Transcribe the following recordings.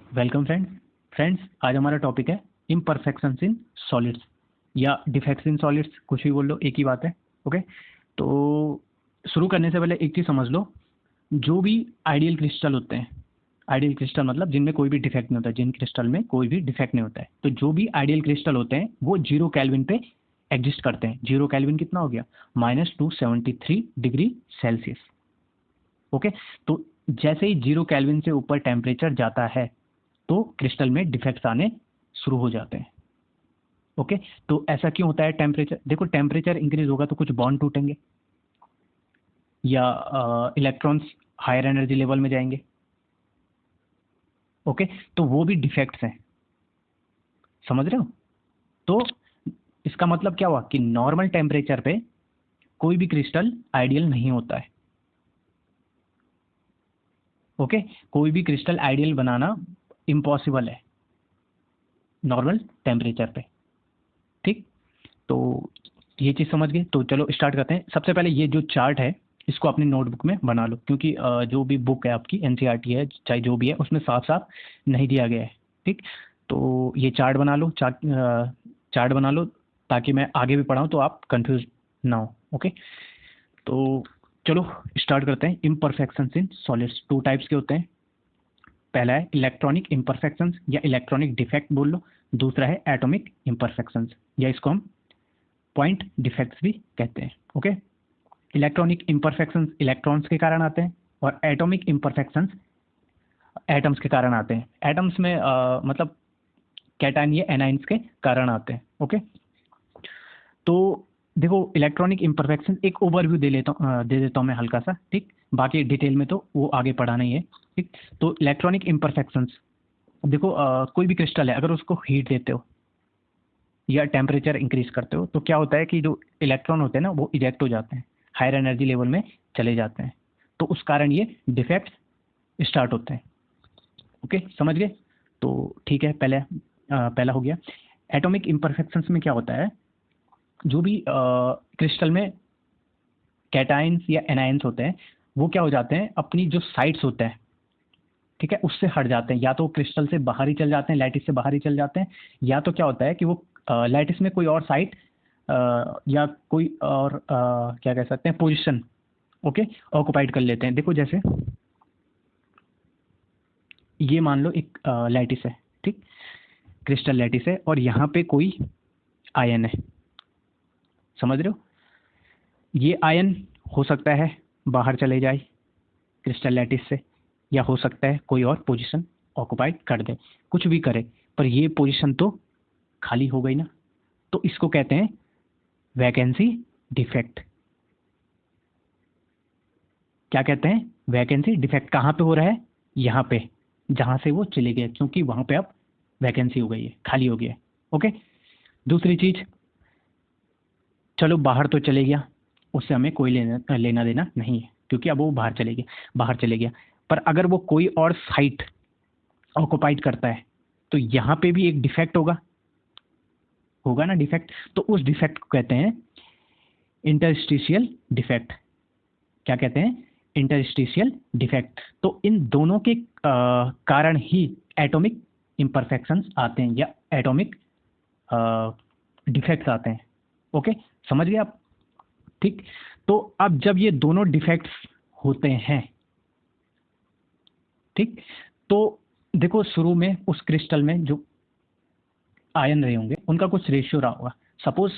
Welcome friends आज हमारा topic है इम्परफेक्शंस इन सॉलिड्स या डिफेक्ट्स इन सॉलिड्स, कुछ भी बोल लो, एक ही बात है। ओके, तो शुरू करने से पहले एक चीज़ समझ लो। जो भी आइडियल क्रिस्टल होते हैं, आइडियल क्रिस्टल मतलब जिनमें कोई भी डिफेक्ट नहीं होता, जिन क्रिस्टल में कोई भी डिफेक्ट नहीं होता है, तो जो भी आइडियल क्रिस्टल होते हैं वो 0 केल्विन पे एग्जिस्ट करते हैं। 0 केल्विन कितना हो गया? -273 डिग्री सेल्सियस। ओके, तो जैसे ही 0 केल्विन से ऊपर टेम्परेचर जाता है तो क्रिस्टल में डिफेक्ट्स आने शुरू हो जाते हैं। ओके, तो ऐसा क्यों होता है? टेम्परेचर देखो, टेम्परेचर इंक्रीज होगा तो कुछ बॉन्ड टूटेंगे या इलेक्ट्रॉन्स हायर एनर्जी लेवल में जाएंगे। ओके, तो वो भी डिफेक्ट्स हैं, समझ रहे हो? तो इसका मतलब क्या हुआ कि नॉर्मल टेम्परेचर पे कोई भी क्रिस्टल आइडियल नहीं होता है। ओके, कोई भी क्रिस्टल आइडियल बनाना इम्पॉसिबल है नॉर्मल टेम्परेचर पे। ठीक, तो ये चीज़ समझ गए। तो चलो स्टार्ट करते हैं। सबसे पहले ये जो चार्ट है इसको अपनी नोटबुक में बना लो, क्योंकि जो भी बुक है आपकी एनसीईआरटी है चाहे जो भी है उसमें साफ साफ नहीं दिया गया है। ठीक, तो ये चार्ट बना लो, चार्ट बना लो ताकि मैं आगे भी पढ़ाऊँ तो आप कंफ्यूज ना हो। ओके, तो चलो स्टार्ट करते हैं। इम्परफेक्शंस इन सॉलिड्स 2 टाइप्स के होते हैं। पहला है इलेक्ट्रॉनिक इम्परफेक्शंस या इलेक्ट्रॉनिक डिफेक्ट बोल लो। दूसरा है एटॉमिक इम्परफेक्शंस या इसको हम पॉइंट डिफेक्ट्स भी कहते हैं। ओके, इलेक्ट्रॉनिक इम्परफेक्शंस इलेक्ट्रॉन्स के कारण आते हैं और एटॉमिक इम्परफेक्शंस एटम्स के कारण आते हैं। एटम्स में मतलब कैटायन या एनाइंस के कारण आते हैं। ओके, तो देखो इलेक्ट्रॉनिक इम्परफेक्शन एक ओवरव्यू दे देता हूँ मैं हल्का सा। ठीक, बाकी डिटेल में तो वो आगे पढ़ाना ही है। ठीक, तो इलेक्ट्रॉनिक इम्परफेक्शंस देखो, कोई भी क्रिस्टल है अगर उसको हीट देते हो या टेम्परेचर इंक्रीज करते हो तो क्या होता है कि जो इलेक्ट्रॉन होते हैं ना वो इजेक्ट हो जाते हैं, हायर एनर्जी लेवल में चले जाते हैं, तो उस कारण ये डिफेक्ट्स स्टार्ट होते हैं। ओके, समझ गए? तो ठीक है, पहला हो गया। एटॉमिक इम्परफेक्शंस में क्या होता है, जो भी क्रिस्टल में कैटाइंस या एनायंस होते हैं वो क्या हो जाते हैं, अपनी जो साइड्स होते हैं, ठीक है, उससे हट जाते हैं। या तो क्रिस्टल से बाहर ही चल जाते हैं, लैटिस से बाहर ही चल जाते हैं, या तो क्या होता है कि वो लैटिस में कोई और साइड या कोई और क्या कह सकते हैं पोजीशन, ओके, ऑक्युपाइड कर लेते हैं। देखो जैसे ये मान लो एक लैटिस है, ठीक, क्रिस्टल लैटिस है और यहाँ पे कोई आयन है, समझ रहे हो? ये आयन हो सकता है बाहर चले जाए क्रिस्टल लैटिस से, या हो सकता है कोई और पोजीशन ऑक्युपाइड कर दे, कुछ भी करे, पर ये पोजीशन तो खाली हो गई ना, तो इसको कहते हैं वैकेंसी डिफेक्ट। क्या कहते हैं? Vacancy defect. कहाँ पे हो रहा है? यहाँ पे, जहाँ से वो चले गए, क्योंकि वहाँ पे अब वैकेंसी हो गई है, खाली हो गया है। ओके, दूसरी चीज, चलो बाहर तो चले गया, उससे हमें कोई लेना देना नहीं है क्योंकि अब वो बाहर चले गया, पर अगर वो कोई और साइट ऑक्युपाइड करता है तो यहाँ पे भी एक डिफेक्ट होगा ना, डिफेक्ट। तो उस डिफेक्ट को कहते हैं इंटरस्टिशियल डिफेक्ट। क्या कहते हैं? Interstitial defect. तो इन दोनों के कारण ही एटॉमिक इम्परफेक्शंस आते हैं या एटॉमिक डिफेक्ट्स आते हैं। ओके, समझ गए आप? ठीक, तो अब जब ये दोनों डिफेक्ट्स होते हैं, ठीक, तो देखो शुरू में उस क्रिस्टल में जो आयन रहे होंगे उनका कुछ रेशियो रहा होगा। Suppose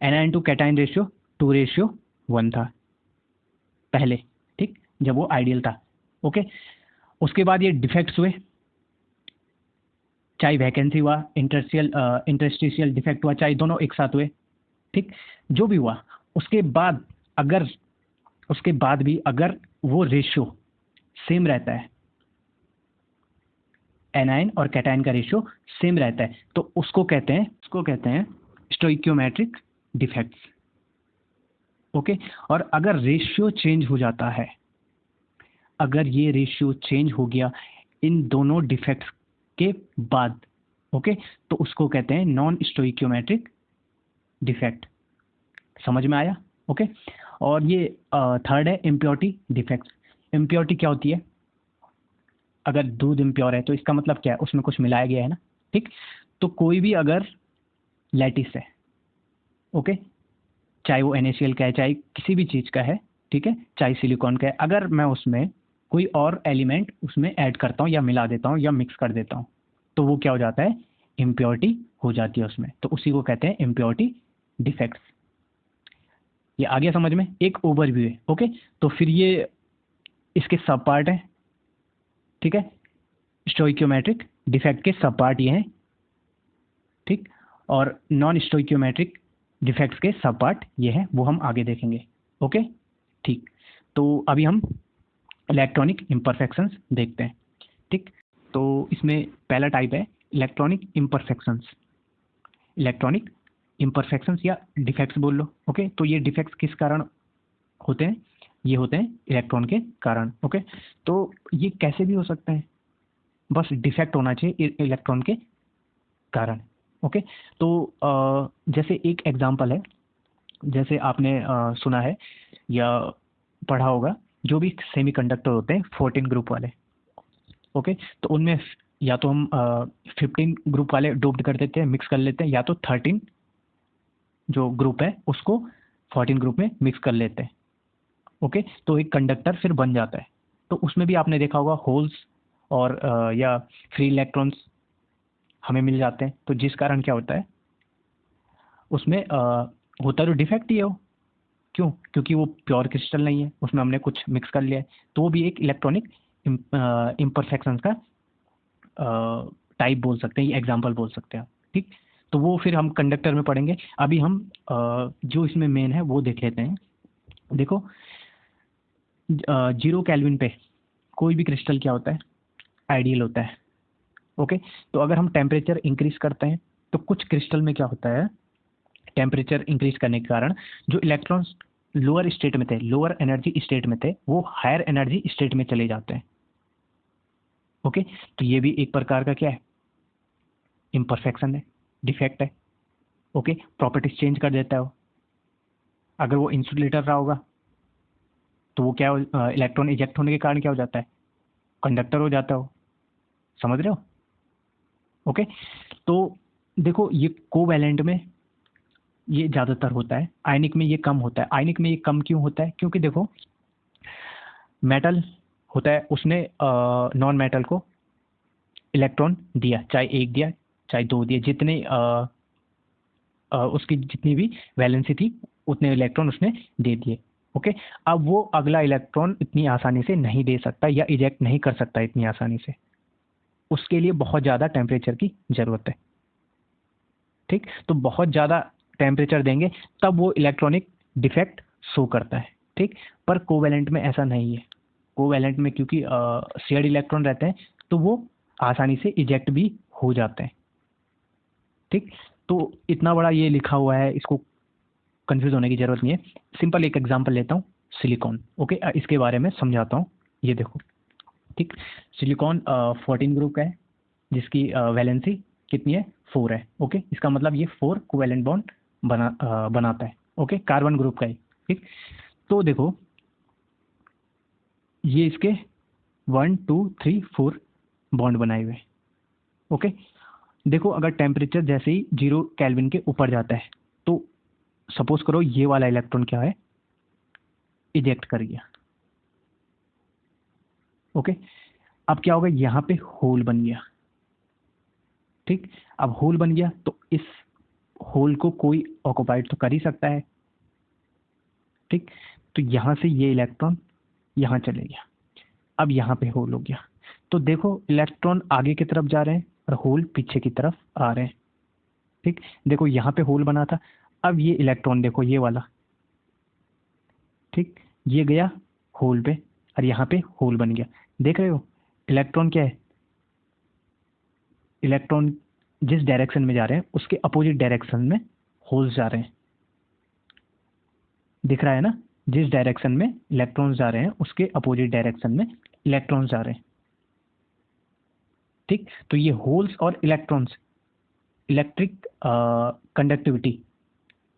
anion to cation ratio 2:1 था पहले, ठीक, जब वो आइडियल था। ओके, उसके बाद ये डिफेक्ट्स हुए, चाहे वैकेंसी हुआ, इंटरस्टिशियल डिफेक्ट हुआ, चाहे दोनों एक साथ हुए, ठीक, जो भी हुआ, उसके बाद अगर उसके बाद भी अगर वो रेशियो सेम रहता है, एनाइन और कैटायन का रेशियो सेम रहता है, तो उसको कहते हैं स्टोइकियोमेट्रिक डिफेक्ट्स। ओके, और अगर रेशियो चेंज हो जाता है, अगर ये रेशियो चेंज हो गया इन दोनों डिफेक्ट्स के बाद, ओके, तो उसको कहते हैं नॉन स्टोइकियोमेट्रिक डिफेक्ट। समझ में आया? ओके, और ये थर्ड है इम्प्योरिटी डिफेक्ट्स। इम्प्योरिटी क्या होती है? अगर दूध इम्प्योर है तो इसका मतलब क्या है, उसमें कुछ मिलाया गया है ना, ठीक। तो कोई भी अगर लैटिस है, ओके, चाहे वो NaCl का है, चाहे किसी भी चीज़ का है, ठीक है, चाहे सिलिकॉन का है, अगर मैं उसमें कोई और एलिमेंट उसमें ऐड करता हूँ या मिला देता हूँ या मिक्स कर देता हूँ, तो वो क्या हो जाता है, इम्प्योरिटी हो जाती है उसमें, तो उसी को कहते हैं इम्प्योरिटी डिफेक्ट्स। ये आ गया समझ में, एक ओवरव्यू है, ओके। तो फिर ये इसके सब पार्ट हैं, ठीक है, स्टोइकियोमेट्रिक डिफेक्ट के सब पार्ट ये हैं, ठीक, और नॉन स्टोइकियोमेट्रिक डिफेक्ट्स के सब पार्ट ये हैं, वो हम आगे देखेंगे, ओके, ठीक। तो अभी हम इलेक्ट्रॉनिक इम्परफेक्शंस देखते हैं, ठीक। तो इसमें पहला टाइप है इलेक्ट्रॉनिक इम्परफेक्शंस। इलेक्ट्रॉनिक इम्परफेक्शंस या डिफेक्ट्स बोल लो, ओके। तो ये डिफेक्ट्स किस कारण होते हैं, ये होते हैं इलेक्ट्रॉन के कारण, ओके। तो ये कैसे भी हो सकते हैं, बस डिफेक्ट होना चाहिए इलेक्ट्रॉन के कारण, ओके। तो जैसे एक एग्जांपल है, जैसे आपने सुना है या पढ़ा होगा, जो भी सेमीकंडक्टर होते हैं 14 ग्रुप वाले, ओके, तो उनमें या तो हम 15 ग्रुप वाले डोप्ड कर देते हैं, मिक्स कर लेते हैं, या तो 13 जो ग्रुप है उसको 14 ग्रुप में मिक्स कर लेते हैं, ओके। तो एक कंडक्टर फिर बन जाता है। तो उसमें भी आपने देखा होगा होल्स और या फ्री इलेक्ट्रॉन्स हमें मिल जाते हैं, तो जिस कारण क्या होता है उसमें होता तो डिफेक्ट ही है वो, क्यों, क्योंकि वो प्योर क्रिस्टल नहीं है, उसमें हमने कुछ मिक्स कर लिया है, तो वो भी एक इलेक्ट्रॉनिक इम्परफेक्शन का टाइप बोल सकते हैं, ये एग्जांपल बोल सकते हैं, ठीक। तो वो फिर हम कंडक्टर में पढ़ेंगे। अभी हम जो इसमें मेन है वो देख लेते हैं। देखो 0 केल्विन पे कोई भी क्रिस्टल क्या होता है, आइडियल होता है, ओके। तो अगर हम टेम्परेचर इंक्रीज करते हैं तो कुछ क्रिस्टल में क्या होता है, टेम्परेचर इंक्रीज करने के कारण जो इलेक्ट्रॉन्स लोअर स्टेट में थे, लोअर एनर्जी स्टेट में थे, वो हायर एनर्जी स्टेट में चले जाते हैं, ओके। तो ये भी एक प्रकार का क्या है, इम्परफेक्शन है, डिफेक्ट है, ओके। प्रॉपर्टीज चेंज कर देता है वो। अगर वो इंसुलेटर रहा होगा तो वो क्या, इलेक्ट्रॉन इजेक्ट होने के कारण क्या हो जाता है, कंडक्टर हो जाता है वो, समझ रहे हो, ओके। तो देखो ये कोवैलेंट में ये ज़्यादातर होता है, आयनिक में ये कम होता है। आयनिक में ये कम क्यों होता है, क्योंकि देखो मेटल होता है, उसने नॉन मेटल को इलेक्ट्रॉन दिया, चाहे एक दिया चाहे दो दिए, जितने उसकी जितनी भी वैलेंसी थी उतने इलेक्ट्रॉन उसने दे दिए, ओके। अब वो अगला इलेक्ट्रॉन इतनी आसानी से नहीं दे सकता या इजेक्ट नहीं कर सकता इतनी आसानी से, उसके लिए बहुत ज़्यादा टेम्परेचर की ज़रूरत है, ठीक। तो बहुत ज़्यादा टेम्परेचर देंगे तब वो इलेक्ट्रॉनिक डिफेक्ट शो करता है, ठीक। पर कोवैलेंट में ऐसा नहीं है। कोवैलेंट में क्योंकि शेयर्ड इलेक्ट्रॉन रहते हैं तो वो आसानी से इजेक्ट भी हो जाते हैं, ठीक। तो इतना बड़ा ये लिखा हुआ है, इसको कंफ्यूज होने की ज़रूरत नहीं है। सिंपल एक एग्जांपल लेता हूँ, सिलिकॉन, ओके। इसके बारे में समझाता हूँ, ये देखो, ठीक। सिलिकॉन 14 ग्रुप का है, जिसकी वैलेंसी कितनी है, 4 है, ओके। इसका मतलब ये 4 कोवैलेंट बॉन्ड बनाता है, ओके, कार्बन ग्रुप का है, ठीक। तो देखो ये इसके 1 2 3 4 बॉन्ड बनाए हुए, ओके। देखो अगर टेम्परेचर जैसे ही 0 केल्विन के ऊपर जाता है तो सपोज करो ये वाला इलेक्ट्रॉन क्या है, इजेक्ट कर गया, ओके। अब क्या होगा, यहाँ पे होल बन गया, ठीक। अब होल बन गया तो इस होल को कोई ऑक्युपाइड तो कर ही सकता है, ठीक। तो यहाँ से ये इलेक्ट्रॉन यहाँ चले गया, अब यहाँ पे होल हो गया। तो देखो इलेक्ट्रॉन आगे की तरफ जा रहे हैं और होल पीछे की तरफ आ रहे हैं, ठीक। देखो यहाँ पे होल बना था, अब ये इलेक्ट्रॉन देखो ये वाला, ठीक, ये गया होल पे और यहाँ पे होल बन गया। देख रहे हो इलेक्ट्रॉन क्या है, इलेक्ट्रॉन जिस डायरेक्शन में जा रहे हैं उसके अपोजिट डायरेक्शन में होल्स जा रहे हैं, दिख रहा है ना, जिस डायरेक्शन में इलेक्ट्रॉन्स जा रहे हैं उसके अपोजिट डायरेक्शन में इलेक्ट्रॉन्स जा रहे हैं, ठीक। तो ये होल्स और इलेक्ट्रॉन्स इलेक्ट्रिक कंडक्टिविटी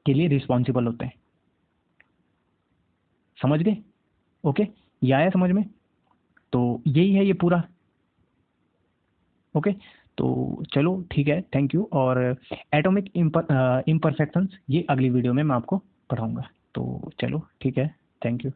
के लिए रिस्पॉन्सिबल होते हैं, समझ गए, ओके। ये आया समझ में। तो यही है ये पूरा, ओके, तो चलो ठीक है, थैंक यू। और एटॉमिक इम्परफेक्शंस ये अगली वीडियो में मैं आपको पढ़ाऊँगा। तो चलो ठीक है, थैंक यू।